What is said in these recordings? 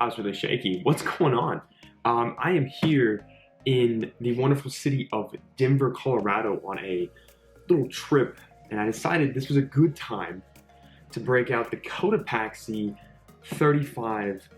I was really shaky. What's going on? I am here in the wonderful city of Denver, Colorado on a little trip, and I decided this was a good time to break out the Cotopaxi 35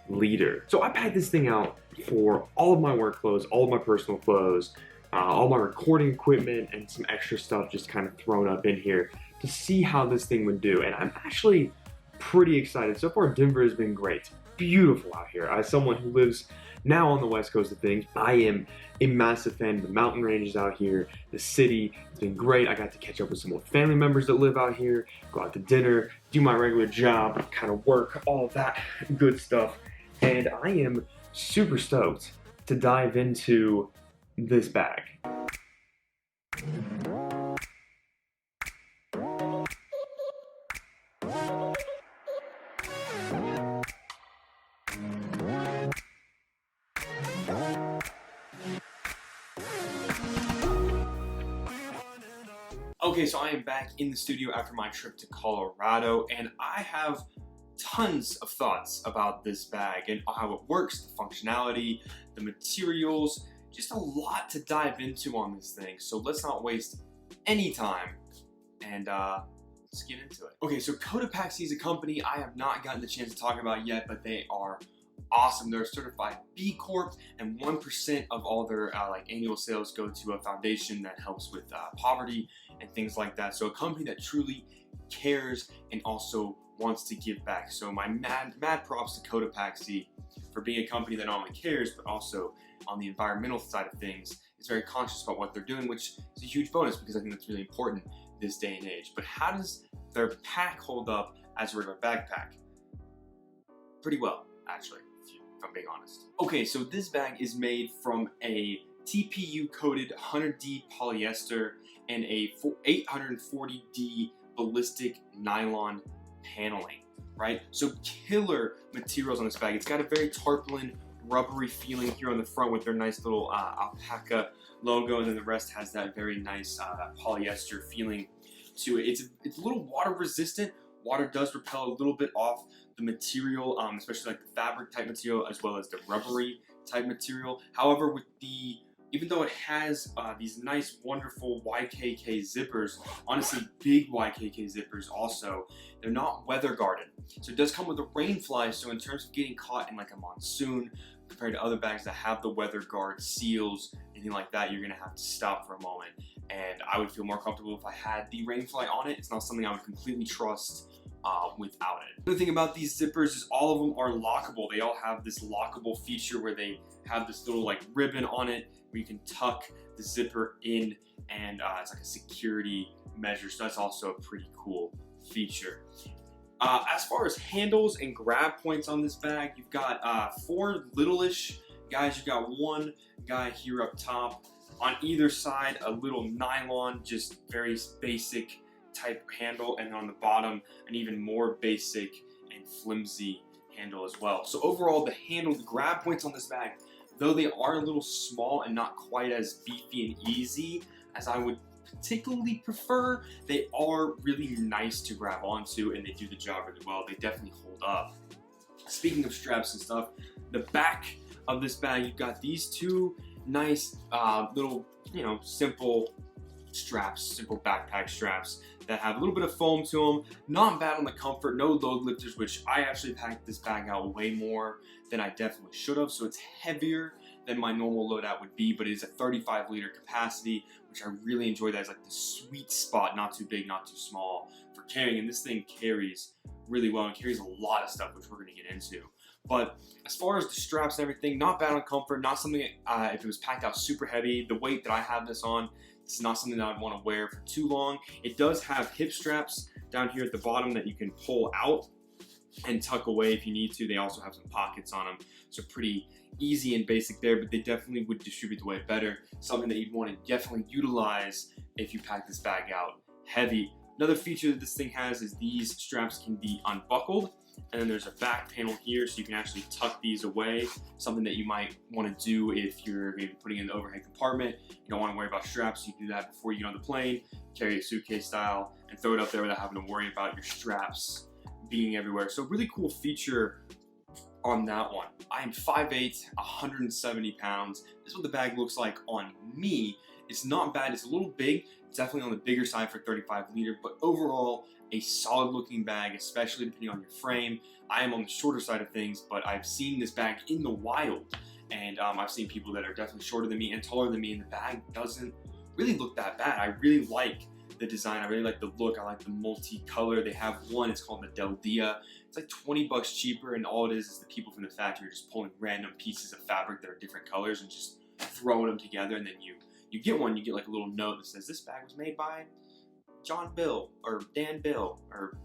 liter. So I packed this thing out for all of my work clothes, all of my personal clothes, all my recording equipment, and some extra stuff just kind of thrown up in here to see how this thing would do. And I'm actually pretty excited. So far, Denver has been great. It's beautiful out here. As someone who lives now on the west coast of things, I am a massive fan of the mountain ranges out here, the city. It's been great. I got to catch up with some old family members that live out here, go out to dinner, do my regular job, kind of work, all of that good stuff. And I am super stoked to dive into this bag. Okay, so I am back in the studio after my trip to Colorado, and I have tons of thoughts about this bag and how it works, the functionality, the materials, just a lot to dive into on this thing. So let's not waste any time and let's get into it. Okay, so Cotopaxi is a company I have not gotten the chance to talk about yet, but they are awesome. They're a certified B Corp, and 1% of all their annual sales go to a foundation that helps with poverty and things like that. So a company that truly cares and also wants to give back. So my mad props to Cotopaxi for being a company that not only cares, but also on the environmental side of things is very conscious about what they're doing, which is a huge bonus because I think that's really important this day and age. But how does their pack hold up as a regular backpack? Pretty well, actually, if I'm being honest. Okay, so this bag is made from a TPU coated 100D polyester and a 840D ballistic nylon paneling, right? So killer materials on this bag. It's got a very tarpaulin, rubbery feeling here on the front with their nice little alpaca logo, and then the rest has that very nice that polyester feeling to it. It's a little water resistant. Water does repel a little bit off the material, especially like the fabric type material as well as the rubbery type material. However, even though it has these nice, wonderful YKK zippers, honestly big YKK zippers also, they're not weather guarded. So it does come with a rain fly, so in terms of getting caught in like a monsoon, compared to other bags that have the weather guard seals, anything like that, you're gonna have to stop for a moment. And I would feel more comfortable if I had the rain fly on it. It's not something I would completely trust without it. The thing about these zippers is all of them are lockable. They all have this lockable feature where they have this little like ribbon on it where you can tuck the zipper in, and it's like a security measure. So that's also a pretty cool feature. As far as handles and grab points on this bag, you've got 4 little-ish guys. You've got one guy here up top. On either side, a little nylon, just very basic type handle, and on the bottom, an even more basic and flimsy handle as well. So overall, the grab points on this bag, though they are a little small and not quite as beefy and easy as I would particularly prefer, they are really nice to grab onto, and they do the job really well. They definitely hold up. Speaking of straps and stuff, the back of this bag, you've got these 2 nice little, simple straps, simple backpack straps that have a little bit of foam to them. Not bad on the comfort, no load lifters, which I actually packed this bag out way more than I definitely should have. So it's heavier than my normal loadout would be, but it is a 35 liter capacity, which I really enjoy. That is like the sweet spot, not too big, not too small for carrying. And this thing carries really well and carries a lot of stuff, which we're gonna get into. But as far as the straps and everything, not bad on comfort, not something if it was packed out super heavy. The weight that I have this on, it's not something that I'd want to wear for too long. It does have hip straps down here at the bottom that you can pull out and tuck away if you need to. They also have some pockets on them, so pretty easy and basic there, but they definitely would distribute the weight better. Something that you'd want to definitely utilize if you pack this bag out heavy. Another feature that this thing has is these straps can be unbuckled, and then there's a back panel here so you can actually tuck these away. Something that you might want to do if you're maybe putting in the overhead compartment. You don't want to worry about straps. You can do that before you get on the plane, carry it suitcase style, and throw it up there without having to worry about your straps being everywhere. So really cool feature on that one. I am 5'8", 170 pounds. This is what the bag looks like on me. It's not bad. It's a little big. It's definitely on the bigger side for 35 liter, but overall a solid looking bag, especially depending on your frame. I am on the shorter side of things, but I've seen this bag in the wild, and I've seen people that are definitely shorter than me and taller than me, and the bag doesn't really look that bad. I really like the design. I really like the look. I like the multi-color. They have one, it's called the Del Dia. It's like 20 bucks cheaper, and all it is the people from the factory are just pulling random pieces of fabric that are different colors and just throwing them together, and then you get one, you get like a little note that says this bag was made by John Bill or Dan Bill or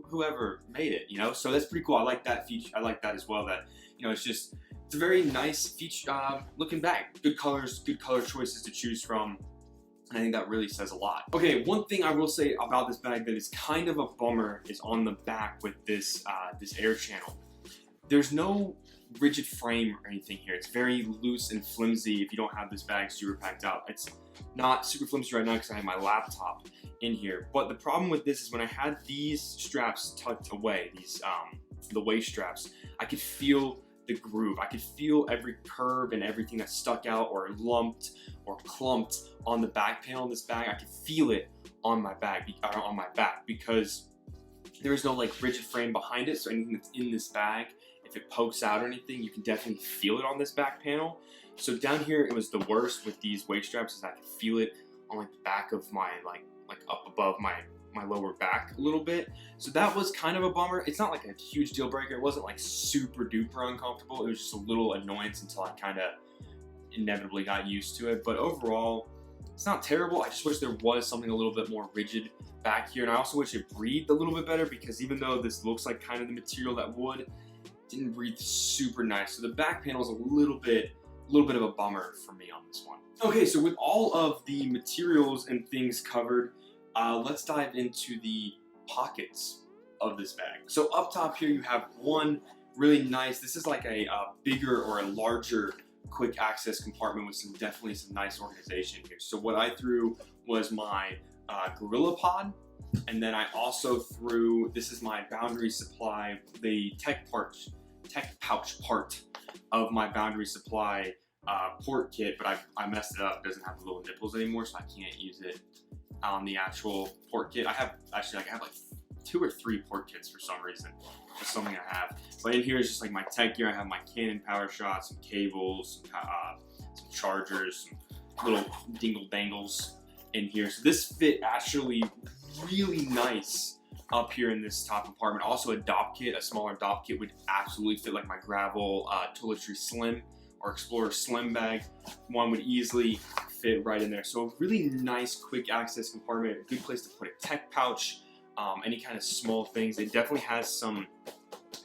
whoever made it, you know? So that's pretty cool. I like that feature. I like that as well, that, you know, it's a very nice feature looking bag. Good colors, good color choices to choose from. And I think that really says a lot. Okay, one thing I will say about this bag that is kind of a bummer is on the back with this, this air channel. There's no rigid frame or anything here. It's very loose and flimsy if you don't have this bag super packed out. It's not super flimsy right now because I have my laptop in here. But the problem with this is when I had these straps tucked away, these the waist straps, I could feel the groove. I could feel every curve and everything that stuck out or lumped or clumped on the back panel of this bag. I could feel it on my back because there is no like rigid frame behind it. So anything that's in this bag, if it pokes out or anything, you can definitely feel it on this back panel. So down here, it was the worst with these waist straps, is I could feel it on like the back of my, like up above my lower back a little bit. So that was kind of a bummer. It's not like a huge deal breaker. It wasn't like super duper uncomfortable. It was just a little annoyance until I kind of inevitably got used to it. But overall, it's not terrible. I just wish there was something a little bit more rigid back here. And I also wish it breathed a little bit better, because even though this looks like kind of the material that would, didn't breathe super nice. So the back panel is a little bit of a bummer for me on this one. Okay, so with all of the materials and things covered, let's dive into the pockets of this bag. So up top here, you have one really nice, this is like a bigger or a larger quick access compartment with definitely some nice organization here. So what I threw was my Gorilla Pod, and then I also threw, this is my Boundary Supply, the tech pouch part of my Boundary Supply port kit, but I messed it up. It doesn't have the little nipples anymore, so I can't use it on the actual port kit. I have like 2 or 3 port kits for some reason. Just something I have. But in here is just like my tech gear. I have my Canon power shot, some cables, some chargers, some little dingle dangles in here. So this fit actually really nice up here in this top compartment. Also a DOP kit, a smaller DOP kit would absolutely fit like my Gravel Toiletry Slim or Explorer Slim bag. One would easily fit right in there. So a really nice quick access compartment, a good place to put a tech pouch, any kind of small things. It definitely has some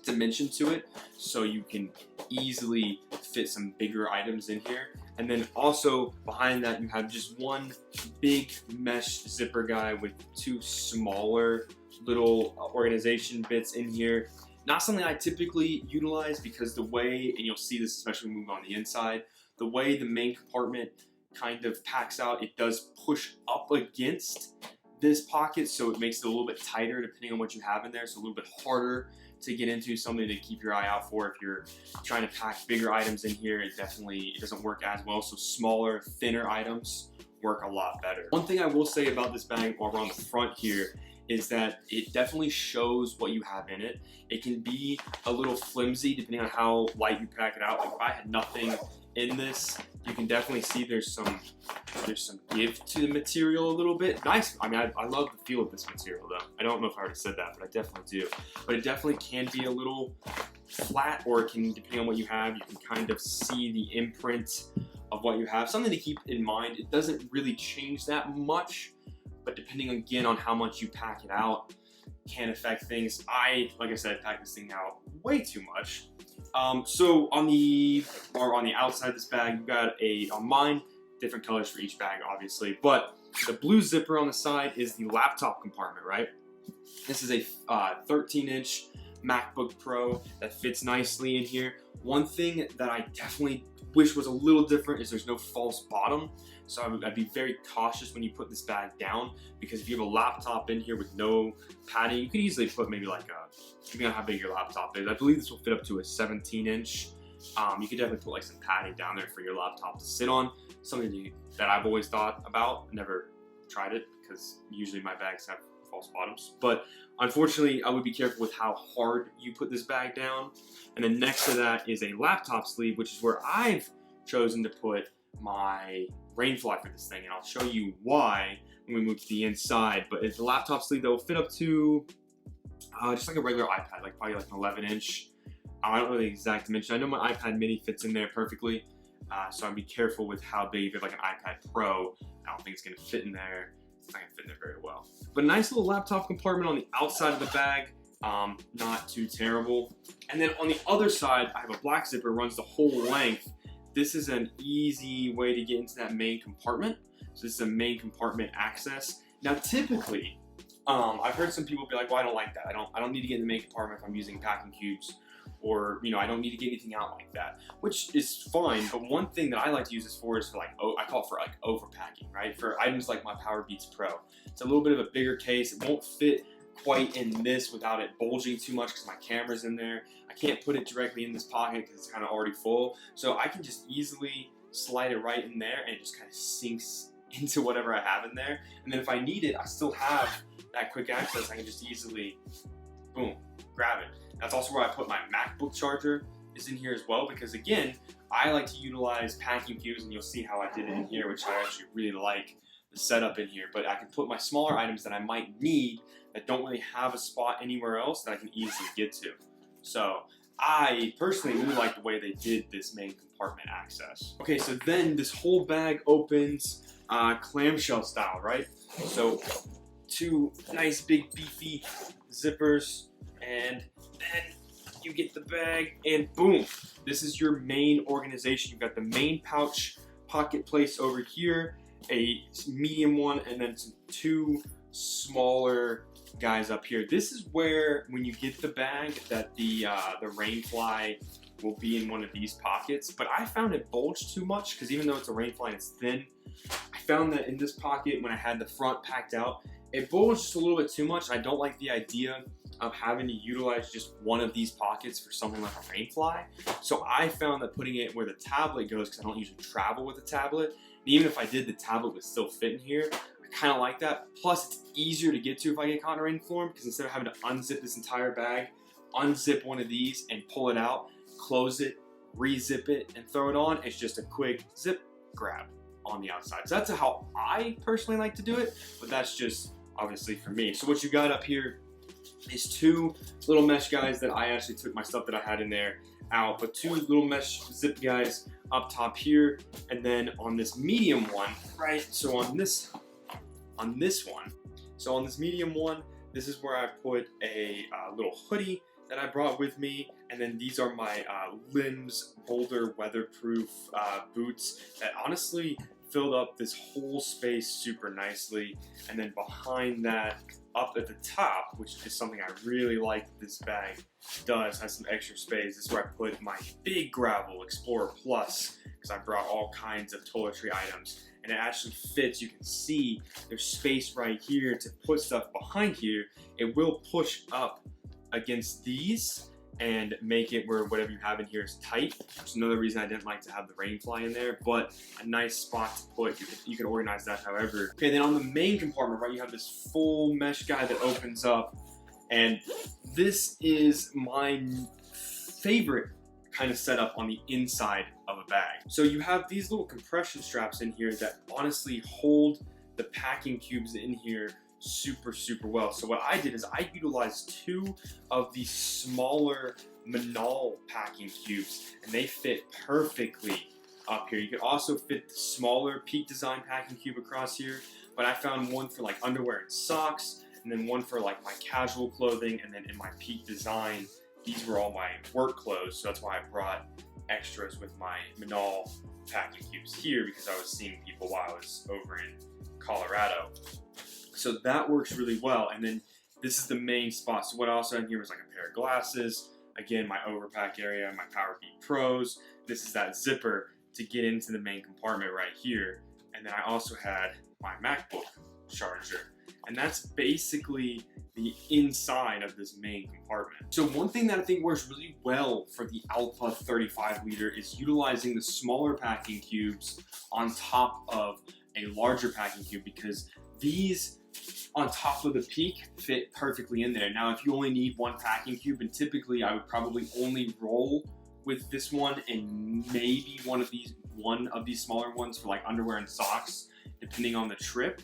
dimension to it, so you can easily fit some bigger items in here. And then also behind that, you have just one big mesh zipper guy with 2 smaller little organization bits in here. Not something I typically utilize, because the way, and you'll see this especially when we move on the inside, the way the main compartment kind of packs out, it does push up against this pocket, so it makes it a little bit tighter depending on what you have in there. So a little bit harder to get into, something to keep your eye out for if you're trying to pack bigger items in here. It doesn't work as well. So smaller, thinner items work a lot better. One thing I will say about this bag while we're on the front here is that it definitely shows what you have in it. It can be a little flimsy depending on how light you pack it out. Like if I had nothing in this, you can definitely see there's some give to the material a little bit. Nice. I mean, I love the feel of this material though. I don't know if I already said that, but I definitely do. But it definitely can be a little flat, or it can, depending on what you have, you can kind of see the imprint of what you have. Something to keep in mind, it doesn't really change that much, but depending again on how much you pack it out can affect things. Like I said, packed this thing out way too much. So on the outside of this bag, you've got on mine, different colors for each bag, obviously, but the blue zipper on the side is the laptop compartment, right? This is a 13-inch MacBook Pro that fits nicely in here. One thing that I definitely wish was a little different is there's no false bottom. So I'd be very cautious when you put this bag down, because if you have a laptop in here with no padding, you could easily put maybe like depending on how big your laptop is. I believe this will fit up to a 17-inch. You could definitely put like some padding down there for your laptop to sit on. Something that I've always thought about. Never tried it because usually my bags have false bottoms. But unfortunately, I would be careful with how hard you put this bag down. And then next to that is a laptop sleeve, which is where I've chosen to put my rainfly for this thing, and I'll show you why when we move to the inside. But it's a laptop sleeve that will fit up to just like a regular iPad, like probably like an 11-inch. I don't know the exact dimension. I know my iPad mini fits in there perfectly, so I'd be careful with how big. If you have like an iPad Pro, I don't think it's gonna fit in there. It's not gonna fit in there very well. But a nice little laptop compartment on the outside of the bag, not too terrible. And then on the other side, I have a black zipper, runs the whole length. This is an easy way to get into that main compartment. So this is a main compartment access. Now typically, I've heard some people be like, well, I don't like that. I don't need to get in the main compartment if I'm using packing cubes, or I don't need to get anything out like that, which is fine. But one thing that I like to use this for is for like, I call it for like overpacking, right? For items like my Powerbeats Pro. It's a little bit of a bigger case. It won't fit quite in this without it bulging too much because my camera's in there. I can't put it directly in this pocket because it's kind of already full. So I can just easily slide it right in there, and it just kind of sinks into whatever I have in there. And then if I need it, I still have that quick access. I can just easily, boom, grab it. That's also where I put my MacBook charger is in here as well, because again, I like to utilize packing cubes, and you'll see how I did it in here, which I actually really like the setup in here. But I can put my smaller items that I might need that don't really have a spot anywhere else that I can easily get to. So I personally really like the way they did this main compartment access. Okay, so then this whole bag opens clamshell style, right? So two nice big beefy zippers, and then you get the bag, and boom, this is your main organization. You've got the main pouch pocket place over here, a medium one, and then two smaller guys up here. This is where, when you get the bag, that the rainfly will be in one of these pockets. But I found it bulged too much, because even though it's a rainfly and it's thin, I found that in this pocket, when I had the front packed out, it bulged just a little bit too much. I don't like the idea of having to utilize just one of these pockets for something like a rainfly. So I found that putting it where the tablet goes, because I don't usually travel with a tablet, and even if I did, the tablet would still fit in here. I kind of like that. Plus, it's easier to get to if I get caught in a rainstorm, because instead of having to unzip this entire bag, unzip one of these and pull it out, close it, re-zip it, and throw it on, it's just a quick zip grab on the outside. So that's how I personally like to do it, but that's just obviously for me. So what you got up here is two little mesh guys that I actually took my stuff that I had in there out, but two little mesh zip guys up top here, and then on this medium one, right? So on this medium one, this is where I put a little hoodie that I brought with me, and then these are my Lems Boulder weatherproof boots that honestly filled up this whole space super nicely. And then behind that, up at the top, which is something I really like this bag does, has some extra space. This is where I put my big gravel Explorer Plus, because I brought all kinds of toiletry items, and it actually fits. You can see there's space right here to put stuff behind here. It will push up against these and make it where whatever you have in here is tight. There's another reason I didn't like to have the rainfly in there, but a nice spot to put. You can organize that however. Okay, then on the main compartment, right, you have this full mesh guy that opens up, and this is my favorite kind of setup on the inside of a bag. So you have these little compression straps in here that honestly hold the packing cubes in here super well. So what I did is I utilized two of these smaller Minaal packing cubes, and they fit perfectly up here. You could also fit the smaller Peak Design packing cube across here, but I found one for like underwear and socks, and then one for like my casual clothing, and then in my Peak Design, these were all my work clothes, so that's why I brought extras with my Minaal packing cubes here, because I was seeing people while I was over in Colorado. So that works really well. And then this is the main spot. So what I also had here was like a pair of glasses. Again, my overpack area, my PowerBeat Pros. This is that zipper to get into the main compartment right here. And then I also had my MacBook charger. And that's basically the inside of this main compartment. So one thing that I think works really well for the Allpa 35 liter is utilizing the smaller packing cubes on top of a larger packing cube, because these on top of the peak fit perfectly in there. Now, if you only need one packing cube, and typically I would probably only roll with this one and maybe one of these smaller ones for like underwear and socks, depending on the trip.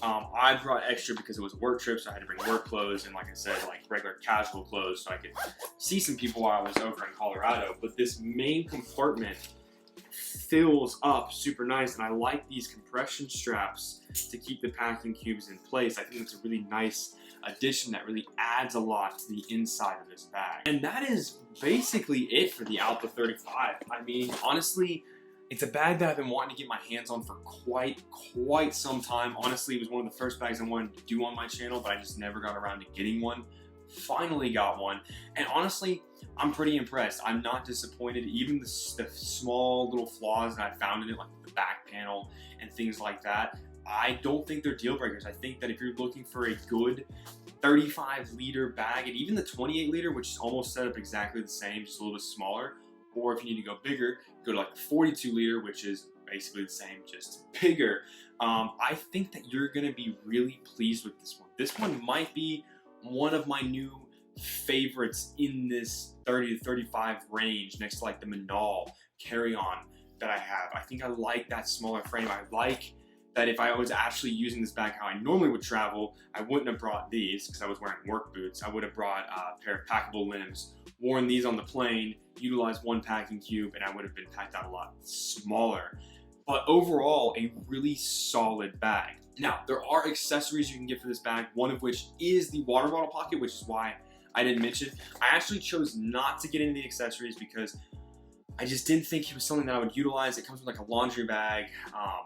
I brought extra because it was a work trip, so I had to bring work clothes and, like I said, like regular casual clothes so I could see some people while I was over in Colorado. But this main compartment fills up super nice, and I like these compression straps to keep the packing cubes in place. I think it's a really nice addition that really adds a lot to the inside of this bag. And that is basically it for the Allpa 35. I mean, honestly, it's a bag that I've been wanting to get my hands on for quite some time. Honestly, it was one of the first bags I wanted to do on my channel, but I just never got around to getting one. Finally got one, and honestly, I'm pretty impressed. I'm not disappointed. Even the small little flaws that I found in it, like the back panel and things like that, I don't think they're deal breakers. I think that if you're looking for a good 35 liter bag, and even the 28 liter, which is almost set up exactly the same, just a little bit smaller, or if you need to go bigger, go to like the 42 liter, which is basically the same, just bigger. I think that you're gonna be really pleased with this one. This one might be one of my new favorites in this 30 to 35 range, next to like the Minaal carry-on that I have. I think I like that smaller frame. I like that if I was actually using this bag how I normally would travel, I wouldn't have brought these because I was wearing work boots. I would have brought a pair of packable Lems, worn these on the plane, utilized one packing cube, and I would have been packed out a lot smaller. But overall, a really solid bag. Now, there are accessories you can get for this bag, one of which is the water bottle pocket, which is why I didn't mention. I actually chose not to get into the accessories because I just didn't think it was something that I would utilize. It comes with like a laundry bag. I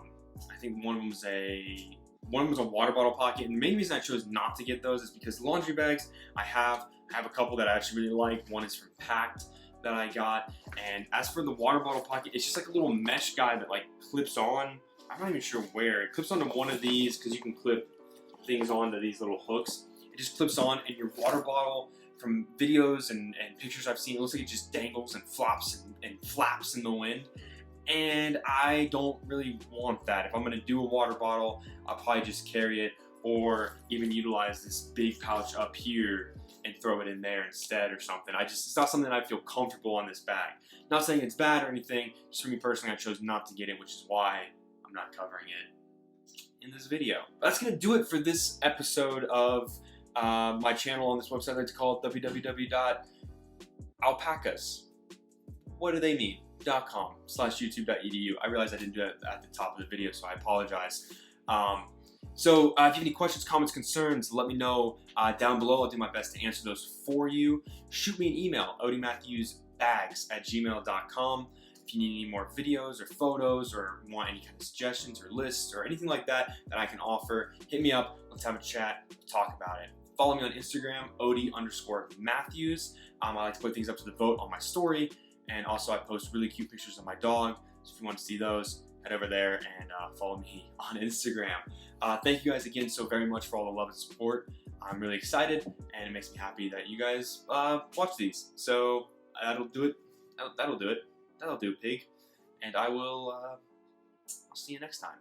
think one of them was a water bottle pocket, and the main reason I chose not to get those is because the laundry bags I have a couple that I actually really like. One is from Packed that I got, and as for the water bottle pocket, it's just like a little mesh guide that like clips on. I'm not even sure where. It clips onto one of these because you can clip things onto these little hooks. It just clips on, and your water bottle, from videos and pictures I've seen, it looks like it just dangles and flops and flaps in the wind. And I don't really want that. If I'm gonna do a water bottle, I'll probably just carry it, or even utilize this big pouch up here and throw it in there instead or something. It's not something that I feel comfortable on this bag. Not saying it's bad or anything, just for me personally, I chose not to get it, which is why I'm not covering it in this video. That's gonna do it for this episode of my channel on this website. I like to call it www.alpacas. What do they mean? .com/youtube.edu. I realized I didn't do that at the top of the video, so I apologize. So if you have any questions, comments, concerns, let me know down below. I'll do my best to answer those for you. Shoot me an email, odiematthewsbags@gmail.com. If you need any more videos or photos, or want any kind of suggestions or lists or anything like that that I can offer, hit me up. Let's have a chat, talk about it. Follow me on Instagram, odie_matthews. I like to put things up to the vote on my story. And also I post really cute pictures of my dog. So if you want to see those, head over there and follow me on Instagram. Thank you guys again so very much for all the love and support. I'm really excited, and it makes me happy that you guys watch these. So that'll do it. That'll do it, pig. And I'll see you next time.